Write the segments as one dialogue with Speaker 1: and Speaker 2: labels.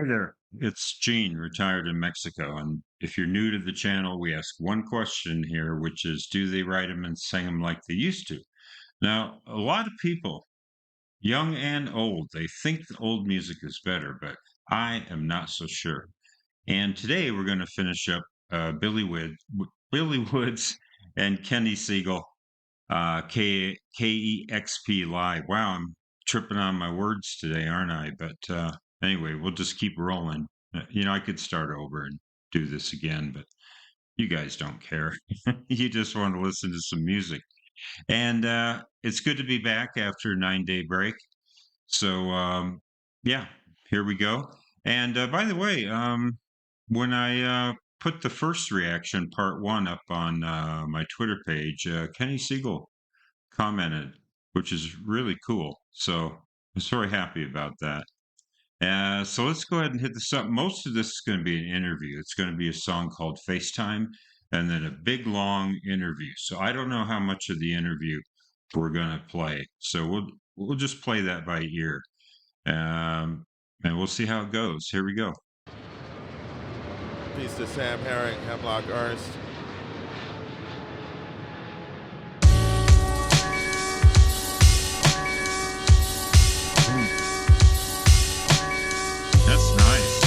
Speaker 1: Hi there. It's Gene, retired in Mexico. And if you're new to the channel, we ask one question here, which is, do they write them and sing them like they used to? Now, a lot of people, young and old, they think the old music is better, but I am not so sure. And today we're going to finish up Billy Woods and Kenny Segal, KEXP Live. Wow, I'm tripping on my words today, aren't I? But anyway, we'll just keep rolling. I could start over and do this again, but you guys don't care. You just want to listen to some music. And it's good to be back after a 9-day break. So, yeah, here we go. And by the way, when I put the first reaction, part one, up on my Twitter page, Kenny Siegel commented, which is really cool. So I was very happy about that. So let's go ahead and hit this up. Most of this is going to be an interview. It's going to be a song called FaceTime and then a big long interview. So I don't know how much of the interview we're going to play. So we'll just play that by ear. And we'll see how it goes. Here we go.
Speaker 2: Peace to Sam Herring, Hemlock Ernst.
Speaker 1: That's nice.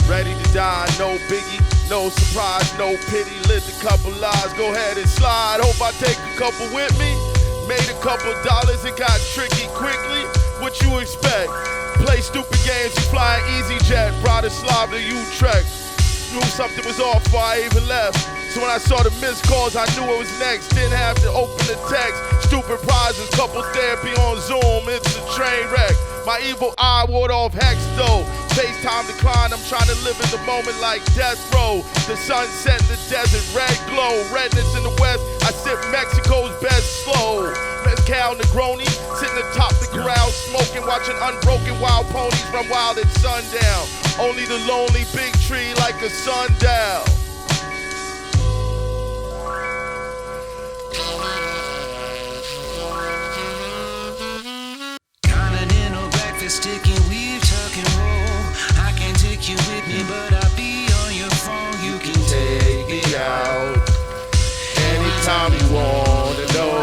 Speaker 2: Ready to die, no biggie, no surprise, no pity. Lived a couple lives, go ahead and slide. Hope I take a couple with me. Made a couple dollars, it got tricky quickly. What you expect? Play stupid games, you flying EasyJet, Bratislava to Utrecht. Knew something was off before I even left. So when I saw the missed calls, I knew what was next. Didn't have to open the text. Stupid prizes, couple therapy on Zoom. It's a train wreck. My evil eye ward off hex though. FaceTime decline, I'm trying to live in the moment like death row. The sunset in the desert, red glow. Redness in the west, I sip Mexico's best slow. Mezcal Negroni, sitting atop the corral, smoking, watching unbroken wild ponies run wild at sundown. Only the lonely big tree like a sundial.
Speaker 3: Continental breakfast, sticking weave, tuck and roll. I can't take you with me, but I'll be on your phone. You can
Speaker 2: Take me out anytime you wanna know.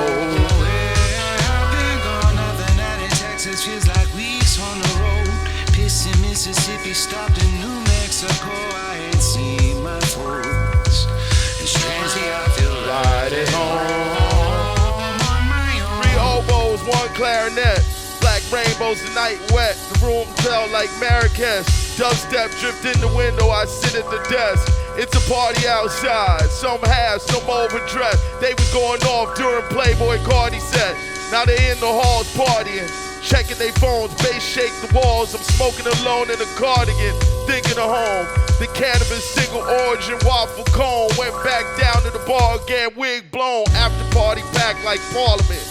Speaker 3: I've been gone, nothing out in Texas feels like weeks on the road. Pissing Mississippi, stopped in New Mexico. I ain't seen my folks. And strangely, I feel
Speaker 2: Right at home.
Speaker 3: on my own.
Speaker 2: 3 oboes, 1 clarinet. Black rainbows, the night wet. The room felt like Marrakesh. Dubstep drift in the window, I sit at the desk. It's a party outside. Some have, some overdressed. They was going off during Playboy Cardi set. Now they in the halls partying. Checking their phones, bass shake the walls. I'm smoking alone in a cardigan, thinking of home. The cannabis single origin waffle cone. Went back down to the bar again, wig blown. After party packed like Parliament.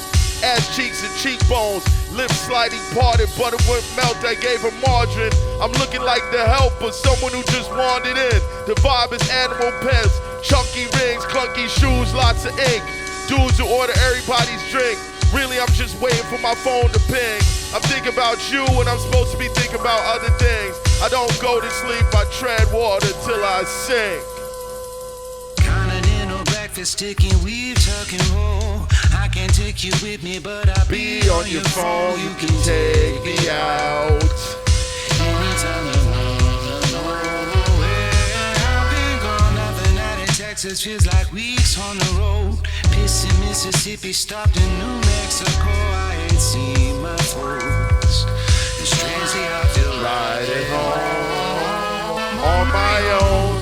Speaker 2: Ass cheeks and cheekbones, lips slightly parted, butter wouldn't melt, I gave her margarine. I'm looking like the helper, someone who just wandered in. The vibe is animal pets, chunky rings, clunky shoes, lots of ink. Dudes who order everybody's drink. Really, I'm just waiting for my phone to ping. I'm thinking about you when I'm supposed to be thinking about other things. I don't go to sleep, I tread water till I sink.
Speaker 3: Continental breakfast, sticking weave, tuck and roll. I can't take you with me, but I'll
Speaker 2: Be on your phone, you can take me out.
Speaker 3: anytime you wanna know where I've been gone. Nothing out in Texas feels like weeks on the road. Pissing Mississippi, stopped in New Mexico. I ain't seen my folks. And strangely, I feel
Speaker 2: Right at home, on my own,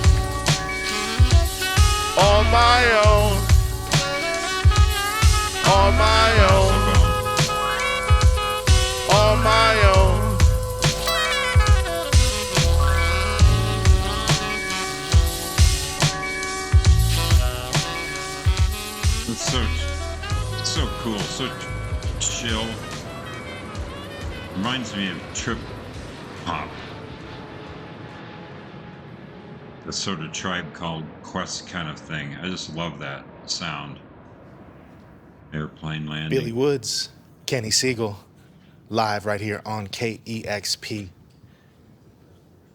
Speaker 2: on my own, on my own, on my own.
Speaker 1: It's so cool, so chill. Reminds me of trip hop. The sort of Tribe Called Quest kind of thing. I just love that sound. Airplane landing.
Speaker 4: Billy Woods, Kenny Segal, live right here on KEXP.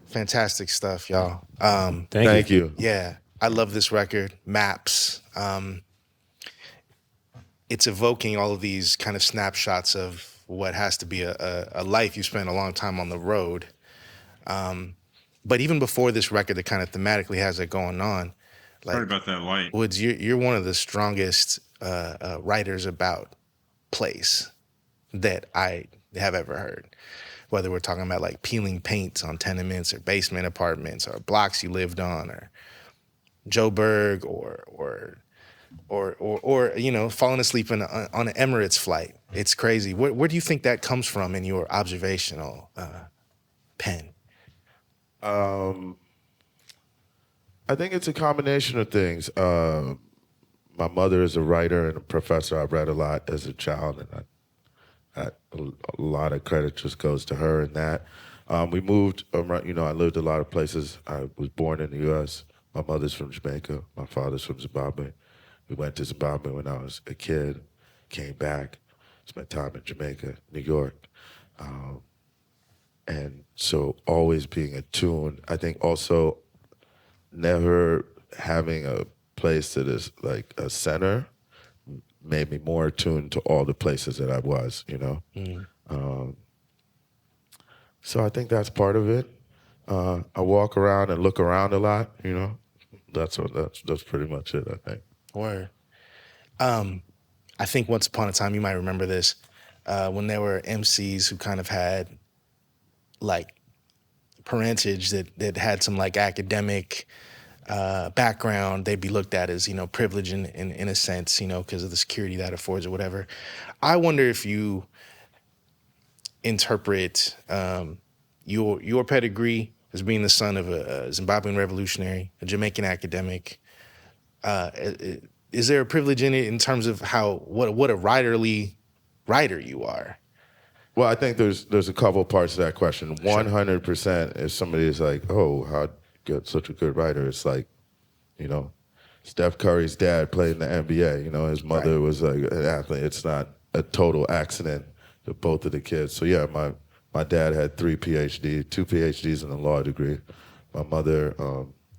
Speaker 4: Fantastic stuff, y'all.
Speaker 2: Thank you.
Speaker 4: Yeah, I love this record, Maps. It's evoking all of these kind of snapshots of what has to be a life you spent a long time on the road. But even before this record that kind of thematically has it going on,
Speaker 1: Sorry
Speaker 4: like
Speaker 1: about that light.
Speaker 4: Woods, you're one of the strongest writers about place that I have ever heard. Whether we're talking about like peeling paint on tenements or basement apartments or blocks you lived on, or Joe Berg, or you know, falling asleep on an Emirates flight. It's crazy. Where do you think that comes from in your observational pen?
Speaker 2: I think it's a combination of things. My mother is a writer and a professor. I read a lot as a child, and a lot of credit just goes to her in that. We moved around, I lived a lot of places. I was born in the U.S. My mother's from Jamaica. My father's from Zimbabwe. We went to Zimbabwe when I was a kid, came back, spent time in Jamaica, New York. And so always being attuned. I think also never having a place that is like a center made me more attuned to all the places that I was, So I think that's part of it. I walk around and look around a lot, That's pretty much it, I think.
Speaker 4: Word. I think once upon a time, you might remember this, when there were MCs who kind of had like parentage that had some like academic background, they'd be looked at as, privilege in a sense, because of the security that affords or whatever. I wonder if you interpret your pedigree as being the son of a Zimbabwean revolutionary, a Jamaican academic. Is there a privilege in it in terms of what a writer you are?
Speaker 2: Well, I think there's a couple parts to that question. 100% if somebody is like, oh, how get such a good writer? It's like, Steph Curry's dad played in the NBA. His mother was like an athlete. It's not a total accident to both of the kids. So yeah, my dad had 3 PhDs, 2 PhDs and a law degree. My mother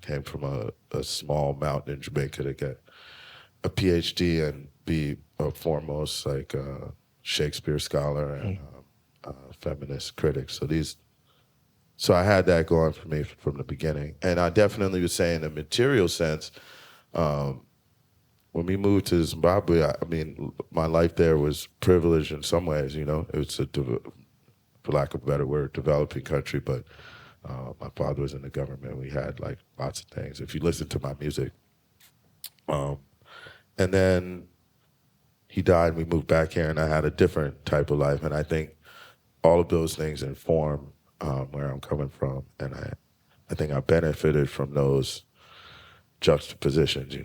Speaker 2: came from a small mountain in Jamaica to get a PhD and be a foremost like Shakespeare scholar and feminist critic. So I had that going for me from the beginning. And I definitely would say in a material sense, when we moved to Zimbabwe, I mean, my life there was privileged in some ways, It was, for lack of a better word, developing country, but my father was in the government. We had like lots of things. If you listen to my music. And then he died, and we moved back here, and I had a different type of life. And I think all of those things inform where I'm coming from. And I think I benefited from those juxtapositions,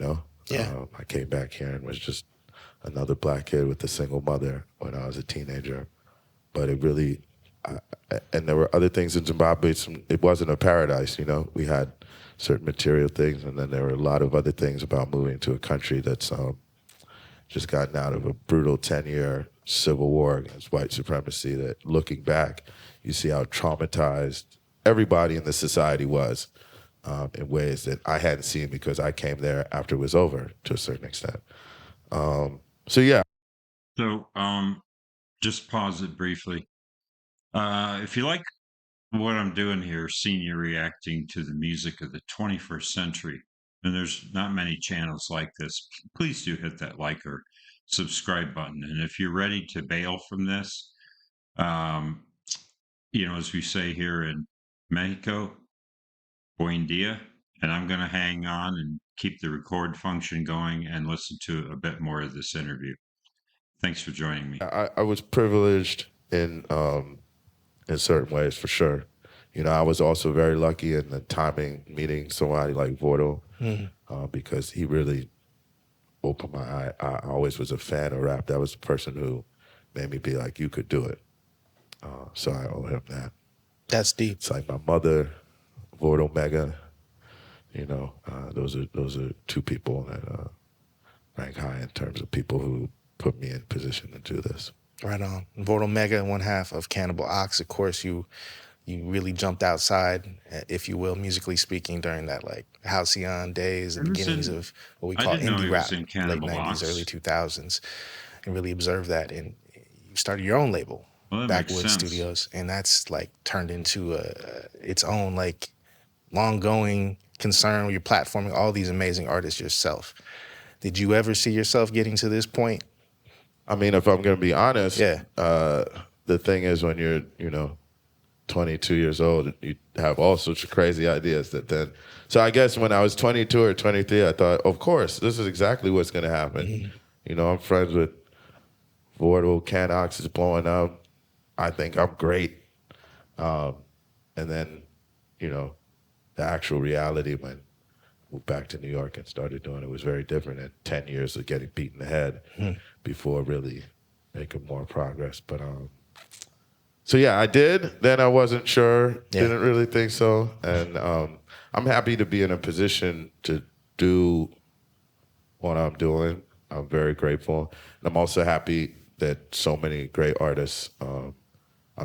Speaker 4: Yeah.
Speaker 2: I came back here and was just another black kid with a single mother when I was a teenager. But it really, and there were other things in Zimbabwe. It wasn't a paradise, We had certain material things, and then there were a lot of other things about moving to a country that's just gotten out of a brutal 10-year civil war against white supremacy that, looking back, you see how traumatized everybody in the society was in ways that I hadn't seen because I came there after it was over to a certain extent. So, yeah.
Speaker 1: So just pause it briefly. If you like what I'm doing here, seeing you reacting to the music of the 21st century, and there's not many channels like this, please do hit that like or subscribe button. And if you're ready to bail from this, as we say here in Mexico, buen dia, and I'm going to hang on and keep the record function going and listen to a bit more of this interview. Thanks for joining me.
Speaker 2: I was privileged in certain ways, for sure. I was also very lucky in the timing, meeting somebody like Vorto, because he really opened my eye. I always was a fan of rap. That was the person who made me be like, you could do it. So I owe him that.
Speaker 4: That's deep.
Speaker 2: It's like my mother, Vorto Mega. Those are 2 people that rank high in terms of people who put me in position to do this.
Speaker 4: Right on. Vort Omega and one half of Cannibal Ox. Of course, you really jumped outside, if you will, musically speaking, during that like halcyon days, the
Speaker 1: I was
Speaker 4: beginnings
Speaker 1: in.
Speaker 4: of what we
Speaker 1: I
Speaker 4: call
Speaker 1: didn't know
Speaker 4: indie
Speaker 1: he was
Speaker 4: rap,
Speaker 1: in
Speaker 4: late
Speaker 1: Cannibal
Speaker 4: '90s, early
Speaker 1: Ox.
Speaker 4: 2000s, and really observed that. And you started your own label,
Speaker 1: Well, that makes
Speaker 4: Backwoods
Speaker 1: sense.
Speaker 4: Studios, and that's like turned into its own like long going concern where you're platforming all these amazing artists yourself. Did you ever see yourself getting to this point?
Speaker 2: I mean, if I'm going to be honest,
Speaker 4: Yeah.
Speaker 2: the thing is when you're, 22 years old, you have all sorts of crazy ideas that then. So I guess when I was 22 or 23, I thought, of course, this is exactly what's going to happen. I'm friends with Vortal, Canox is blowing up. I think I'm great. And then, the actual reality when I moved back to New York and started doing it was very different. And 10 years of getting beat in the head before really making more progress. But so yeah, I did. Then I wasn't sure.
Speaker 4: Yeah.
Speaker 2: Didn't really think so. And I'm happy to be in a position to do what I'm doing. I'm very grateful. And I'm also happy that so many great artists I'm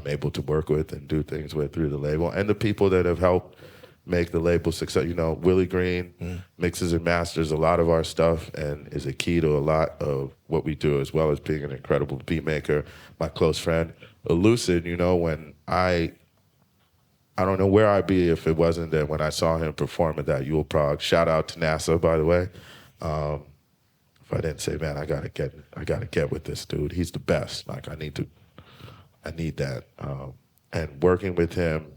Speaker 2: able to work with and do things with through the label, and the people that have helped make the label success. Willie Green mixes and masters a lot of our stuff and is a key to a lot of what we do, as well as being an incredible beat maker. My close friend, Lucid, when I don't know where I'd be if it wasn't that when I saw him perform at that Yule Prague. Shout out to NASA, by the way. If I didn't say, man, I gotta get with this dude. He's the best. Like I need that. And working with him,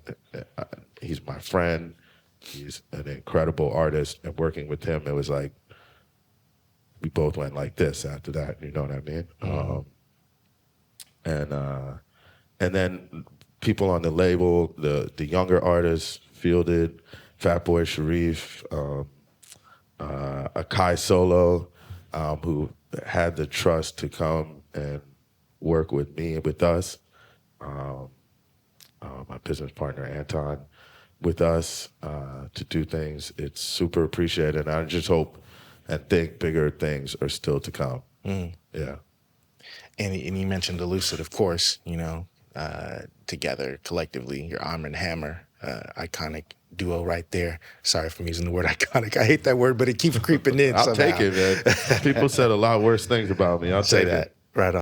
Speaker 2: he's my friend. He's an incredible artist. And working with him, it was like we both went like this after that. You know what I mean? And then people on the label, the younger artists, Fielded, Fatboy Sharif, Akai Solo, who had the trust to come and work with me and with us. My business partner Anton, with us to do things. It's super appreciated. And I just hope and think bigger things are still to come. Yeah.
Speaker 4: And you mentioned Elucid, of course, together collectively, your Arm and Hammer, iconic duo right there. Sorry for using the word iconic. I hate that word, but it keeps creeping in.
Speaker 2: I'll
Speaker 4: somehow.
Speaker 2: take it, man. People said a lot worse things about me. I'll
Speaker 4: Say
Speaker 2: take
Speaker 4: that.
Speaker 2: it.
Speaker 4: Right on.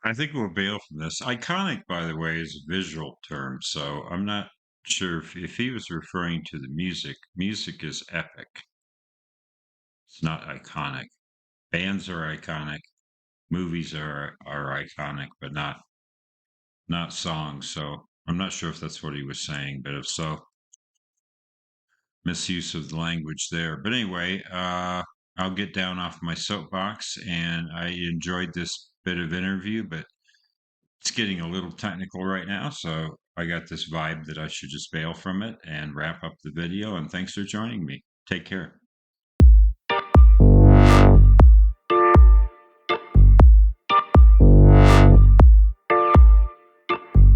Speaker 1: I think we'll bail from this. Iconic, by the way, is a visual term, so I'm not sure if he was referring to the music. Music is epic. It's not iconic. Bands are iconic. Movies are iconic, but not songs. So I'm not sure if that's what he was saying, but if so, misuse of the language there. But anyway, I'll get down off my soapbox, and I enjoyed this bit of interview, but it's getting a little technical right now, so I got this vibe that I should just bail from it and wrap up the video. And thanks for joining me. Take care.